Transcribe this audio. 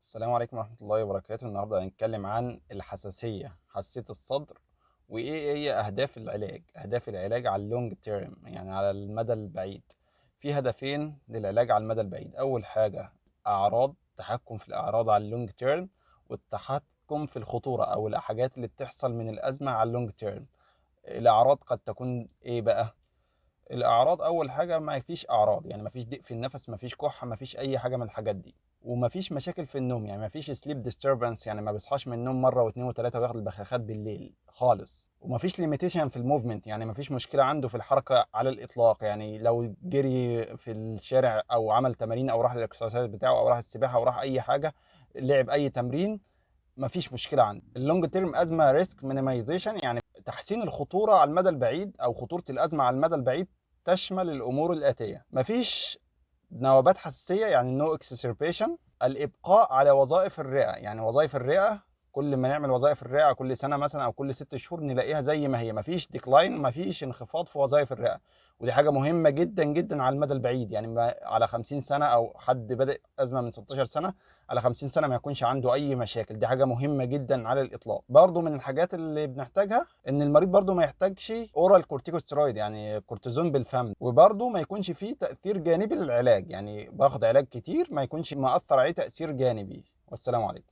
السلام عليكم ورحمة الله وبركاته. النهاردة هنتكلم عن الحساسية، حساسية الصدر، وإيه هي أهداف العلاج على اللونج تيرم، يعني على المدى البعيد. في هدفين للعلاج على المدى البعيد. أول حاجة تحكم في الأعراض على اللونج تيرم، والتحكم في الخطورة أو الحاجات اللي بتحصل من الأزمة على اللونج تيرم. الأعراض قد تكون إيه بقى؟ الاعراض اول حاجه ما فيش اعراض، يعني ما فيش ضيق في النفس، ما فيش كحه، ما فيش اي حاجه من الحاجات دي. وما فيش مشاكل في النوم، يعني ما فيش سليب ديستربنس، يعني ما بيصحاش من النوم مره واثنين وثلاثه وياخد البخاخات بالليل خالص. وما فيش ليميتيشن في الموفمنت، يعني ما فيش مشكله عنده في الحركه على الاطلاق. يعني لو جري في الشارع او عمل تمارين او راح الاكسرسايز بتاعه او راح السباحه او راح اي حاجه، لعب اي تمرين، مفيش مشكله عنده. اللونج تيرم ازمه ريسك مينيمايزيشن، يعني تحسين الخطوره على المدى البعيد او خطوره الازمه على المدى البعيد، تشمل الامور الاتيه: مفيش نوبات حساسيه، يعني نو اكسسربيشن. الابقاء على وظائف الرئه، يعني وظائف الرئه كل ما نعمل وظائف الرئه كل سنه مثلا او كل 6 شهور نلاقيها زي ما هي، مفيش ديكلاين، مفيش انخفاض في وظائف الرئه. ودي حاجه مهمه جدا جدا على المدى البعيد، يعني على 50 سنه او حد بادئ ازمه من 16 سنه، على 50 سنه ما يكونش عنده اي مشاكل. دي حاجه مهمه جدا على الاطلاق. برضو من الحاجات اللي بنحتاجها ان المريض برضو ما يحتاجش اورال كورتيكوستيرويد، يعني كورتيزون بالفم. وبرضو ما يكونش فيه تاثير جانبي للعلاج، يعني باخد علاج كتير ما يكونش مأثر عليه تاثير جانبي. والسلام عليكم.